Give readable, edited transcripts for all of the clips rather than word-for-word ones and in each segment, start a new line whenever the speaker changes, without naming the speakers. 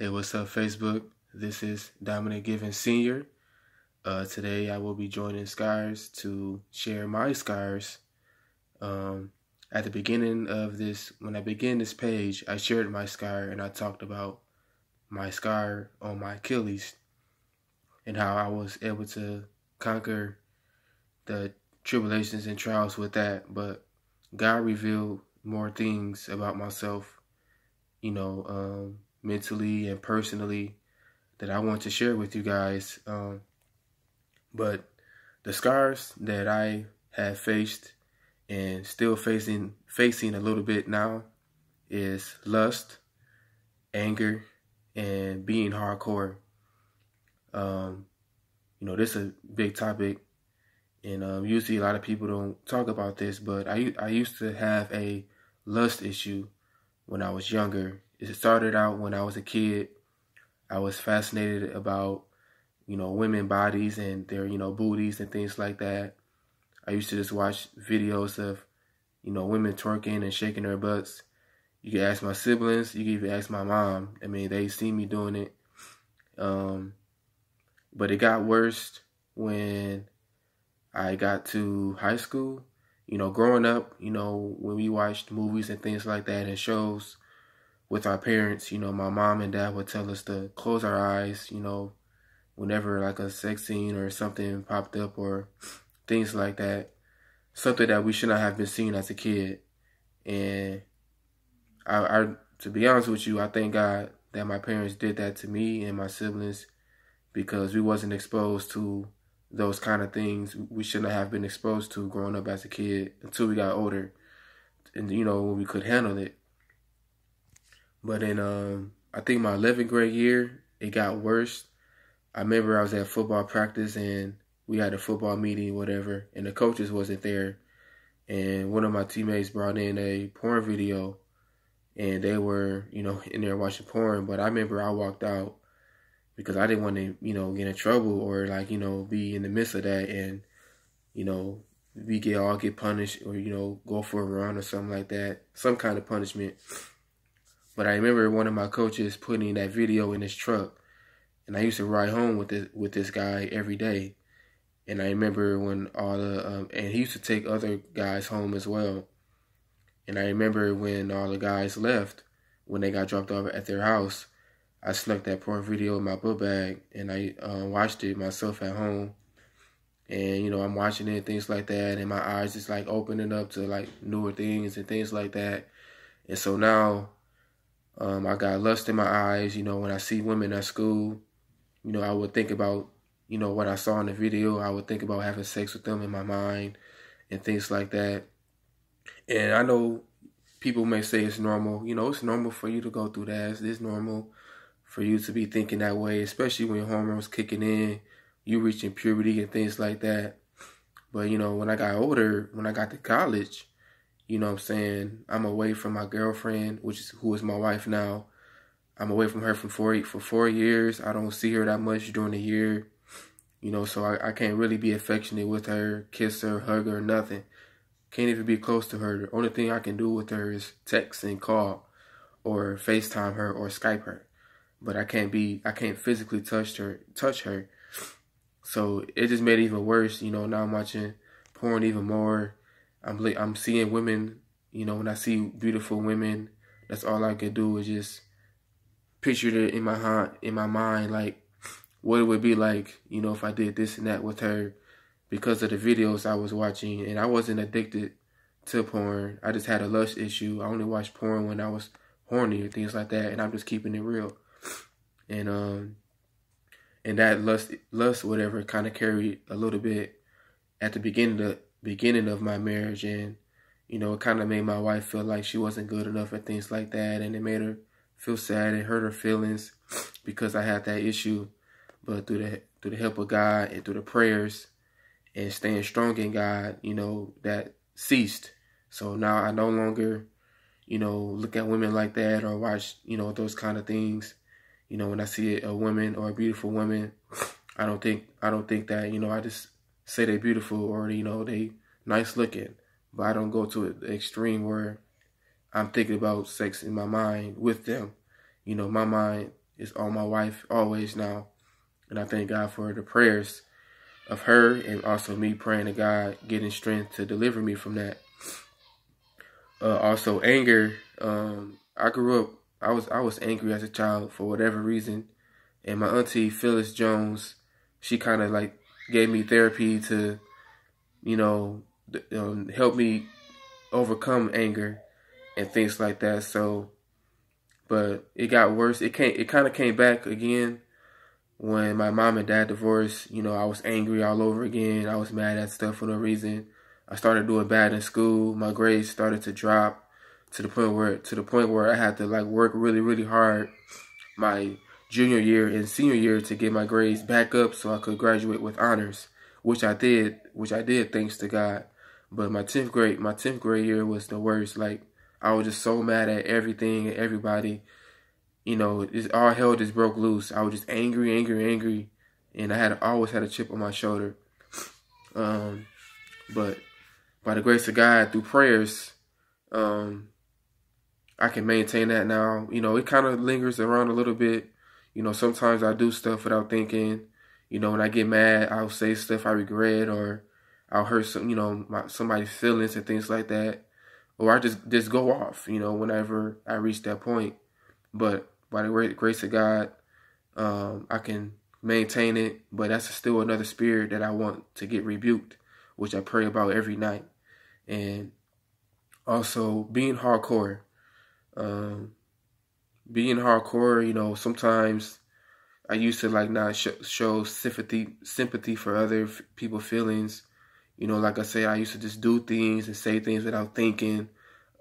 Hey, what's up, Facebook? This is Dominik Givens Sr. Today I will be joining Scars to share my scars. At the beginning of this, when I began this page, I shared my scar and I talked about my scar on my Achilles and how I was able to conquer the tribulations and trials with that. But God revealed more things about myself, mentally and personally, that I want to share with you guys. But the scars that I have faced and still facing a little bit now is lust, anger, and being hardcore. This is a big topic, and usually a lot of people don't talk about this, but I used to have a lust issue when I was younger. It started out when I was a kid. I was fascinated about, women bodies and their, booties and things like that. I used to just watch videos of, women twerking and shaking their butts. You could ask my siblings. You could even ask my mom. I mean, they see me doing it. But it got worse when I got to high school. Growing up, when we watched movies and things like that and shows with our parents, my mom and dad would tell us to close our eyes, whenever like a sex scene or something popped up or things like that. Something that we should not have been seeing as a kid. And I to be honest with you, I thank God that my parents did that to me and my siblings, because we wasn't exposed to those kind of things we shouldn't have been exposed to growing up as a kid until we got older and, when we could handle it. But in, I think my 11th grade year, it got worse. I remember I was at football practice and we had a football meeting, whatever, and the coaches wasn't there. And one of my teammates brought in a porn video and they were, in there watching porn. But I remember I walked out because I didn't want to, get in trouble or be in the midst of that and, we get punished or, go for a run or something like that, some kind of punishment. But I remember one of my coaches putting that video in his truck, and I used to ride home with this guy every day. And I remember when and he used to take other guys home as well. And I remember when all the guys left, when they got dropped off at their house, I snuck that porn video in my book bag and I watched it myself at home. And, I'm watching it, things like that, and my eyes just like opening up to like newer things and things like that. And so now, I got lust in my eyes. When I see women at school, I would think about, what I saw in the video. I would think about having sex with them in my mind and things like that. And I know people may say it's normal. It's normal for you to go through that. It's normal for you to be thinking that way, especially when hormones kicking in, you reaching puberty and things like that. But, when I got older, when I got to college, I'm away from my girlfriend, who is my wife now. I'm away from her for 4 years. I don't see her that much during the year. So I can't really be affectionate with her, kiss her, hug her, nothing. Can't even be close to her. The only thing I can do with her is text and call or FaceTime her or Skype her. But I can't physically touch her. So it just made it even worse. Now I'm watching porn even more. I'm seeing women, when I see beautiful women, that's all I can do is just picture it in my mind, like what it would be like, if I did this and that with her, because of the videos I was watching. And I wasn't addicted to porn. I just had a lust issue. I only watched porn when I was horny or things like that, and I'm just keeping it real. And that lust, whatever, kind of carried a little bit at the beginning of my marriage, and it kind of made my wife feel like she wasn't good enough and things like that, and it made her feel sad and hurt her feelings because I had that issue. But through the help of God and through the prayers and staying strong in God, that ceased. So now I no longer, look at women like that or watch, those kind of things. When I see a woman or a beautiful woman, I don't think that, I just say they're beautiful or, they nice looking. But I don't go to the extreme where I'm thinking about sex in my mind with them. My mind is on my wife always now. And I thank God for the prayers of her and also me praying to God, getting strength to deliver me from that. Also anger. I grew up, I was angry as a child for whatever reason. And my auntie Phyllis Jones, she kind of like gave me therapy to, help me overcome anger and things like that. So, but it got worse. It kind of came back again when my mom and dad divorced. I was angry all over again. I was mad at stuff for no reason. I started doing bad in school. My grades started to drop to the point where I had to like work really, really hard my junior year and senior year to get my grades back up so I could graduate with honors, which I did thanks to God. But my 10th grade year was the worst. Like, I was just so mad at everything and everybody. All hell just broke loose. I was just angry, and I always had a chip on my shoulder. But by the grace of God, through prayers, I can maintain that now. It kind of lingers around a little bit. Sometimes I do stuff without thinking. When I get mad, I'll say stuff I regret, or I'll hurt somebody's feelings and things like that. Or I just go off, whenever I reach that point. But by the grace of God, I can maintain it. But that's still another spirit that I want to get rebuked, which I pray about every night. And also being hardcore. Sometimes I used to like not show sympathy for other people's feelings. Like I say, I used to just do things and say things without thinking.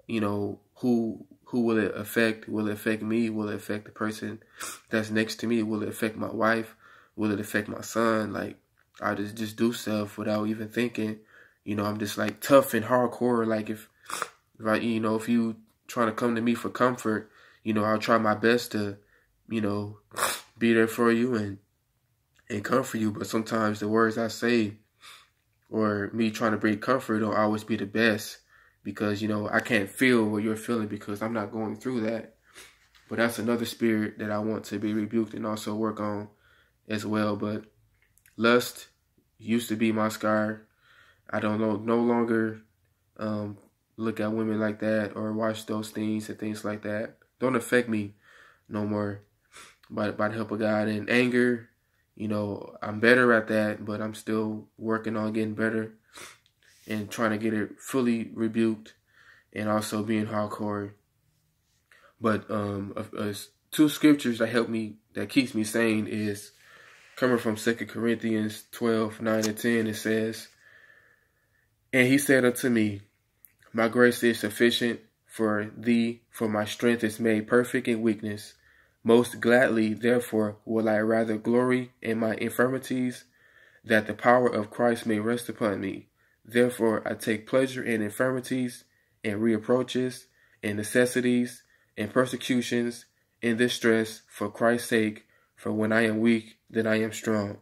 Who will it affect? Will it affect me? Will it affect the person that's next to me? Will it affect my wife? Will it affect my son? Like, I just do stuff without even thinking. I'm just like tough and hardcore. Like if you trying to come to me for comfort, I'll try my best to, be there for you and comfort you. But sometimes the words I say or me trying to bring comfort don't always be the best because, I can't feel what you're feeling because I'm not going through that. But that's another spirit that I want to be rebuked and also work on as well. But lust used to be my scar. I don't know, no longer look at women like that or watch those things and things like that. Don't affect me no more by the help of God. And anger, I'm better at that, but I'm still working on getting better and trying to get it fully rebuked and also being hardcore. But two scriptures that keeps me sane is coming from 2 Corinthians 12:9-10. It says, "And he said unto me, My grace is sufficient for thee, for my strength is made perfect in weakness. Most gladly, therefore, will I rather glory in my infirmities, that the power of Christ may rest upon me. Therefore, I take pleasure in infirmities, and reproaches, and necessities, and persecutions, and distress, for Christ's sake. For when I am weak, then I am strong."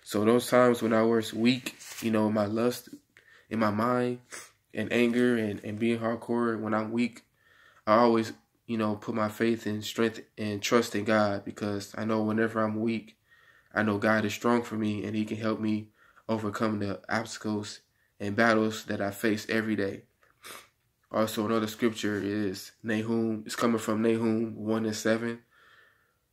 So those times when I was weak, my lust in my mind, and anger and being hardcore, when I'm weak, I always, put my faith and strength and trust in God, because I know whenever I'm weak, I know God is strong for me and he can help me overcome the obstacles and battles that I face every day. Also, another scripture is Nahum. It's coming from Nahum 1:7.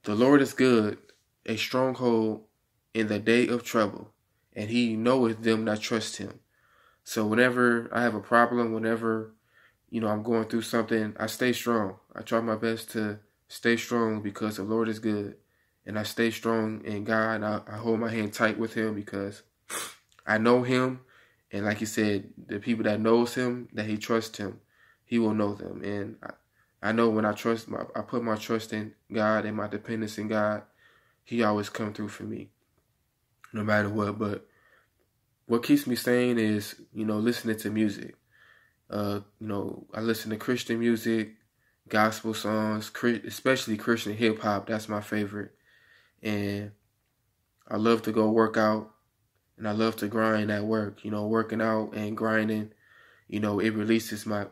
"The Lord is good, a stronghold in the day of trouble, and he knoweth them that trust him." So whenever I have a problem, whenever, I'm going through something, I stay strong. I try my best to stay strong because the Lord is good. And I stay strong in God. I hold my hand tight with him because I know him. And like he said, the people that knows him, that he trusts him, he will know them. And I know when I put my trust in God and my dependence in God, he always come through for me, no matter what. But what keeps me sane is, listening to music. I listen to Christian music, gospel songs, especially Christian hip hop. That's my favorite. And I love to go work out, and I love to grind at work. Working out and grinding, it releases my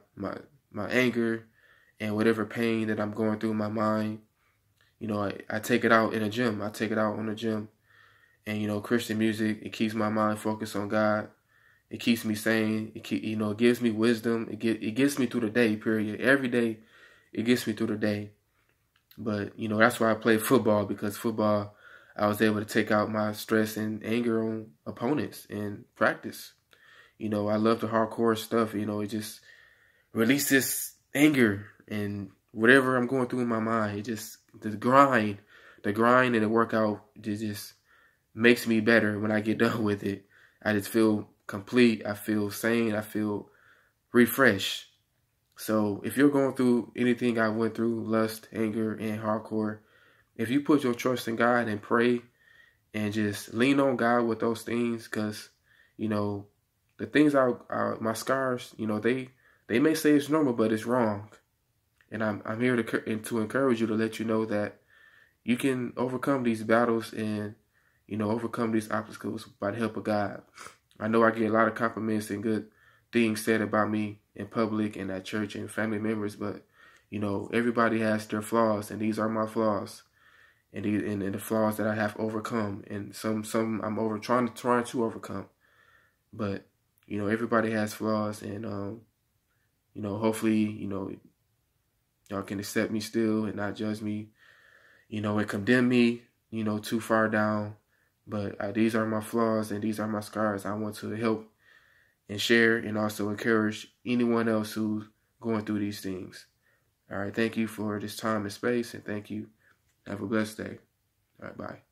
anger and whatever pain that I'm going through in my mind. I take it out in the gym. I take it out on the gym. And, Christian music, it keeps my mind focused on God. It keeps me sane. It gives me wisdom. It gets me through the day, period. Every day, it gets me through the day. But, that's why I play football, because football, I was able to take out my stress and anger on opponents in practice. I love the hardcore stuff. It just releases anger and whatever I'm going through in my mind. It just, the grind and the workout, it just makes me better when I get done with it. I just feel complete. I feel sane. I feel refreshed. So if you're going through anything I went through, lust, anger, and hardcore, if you put your trust in God and pray and just lean on God with those things, because, the things are my scars, they may say it's normal, but it's wrong. And I'm here to encourage you, to let you know that you can overcome these battles and, overcome these obstacles by the help of God. I know I get a lot of compliments and good things said about me in public and at church and family members, but, everybody has their flaws, and these are my flaws. And the flaws that I have overcome, and some I'm trying to overcome. But, everybody has flaws, and, hopefully, y'all can accept me still and not judge me, and condemn me, too far down. But these are my flaws and these are my scars. I want to help and share and also encourage anyone else who's going through these things. All right, thank you for this time and space, and thank you. Have a blessed day. All right, bye.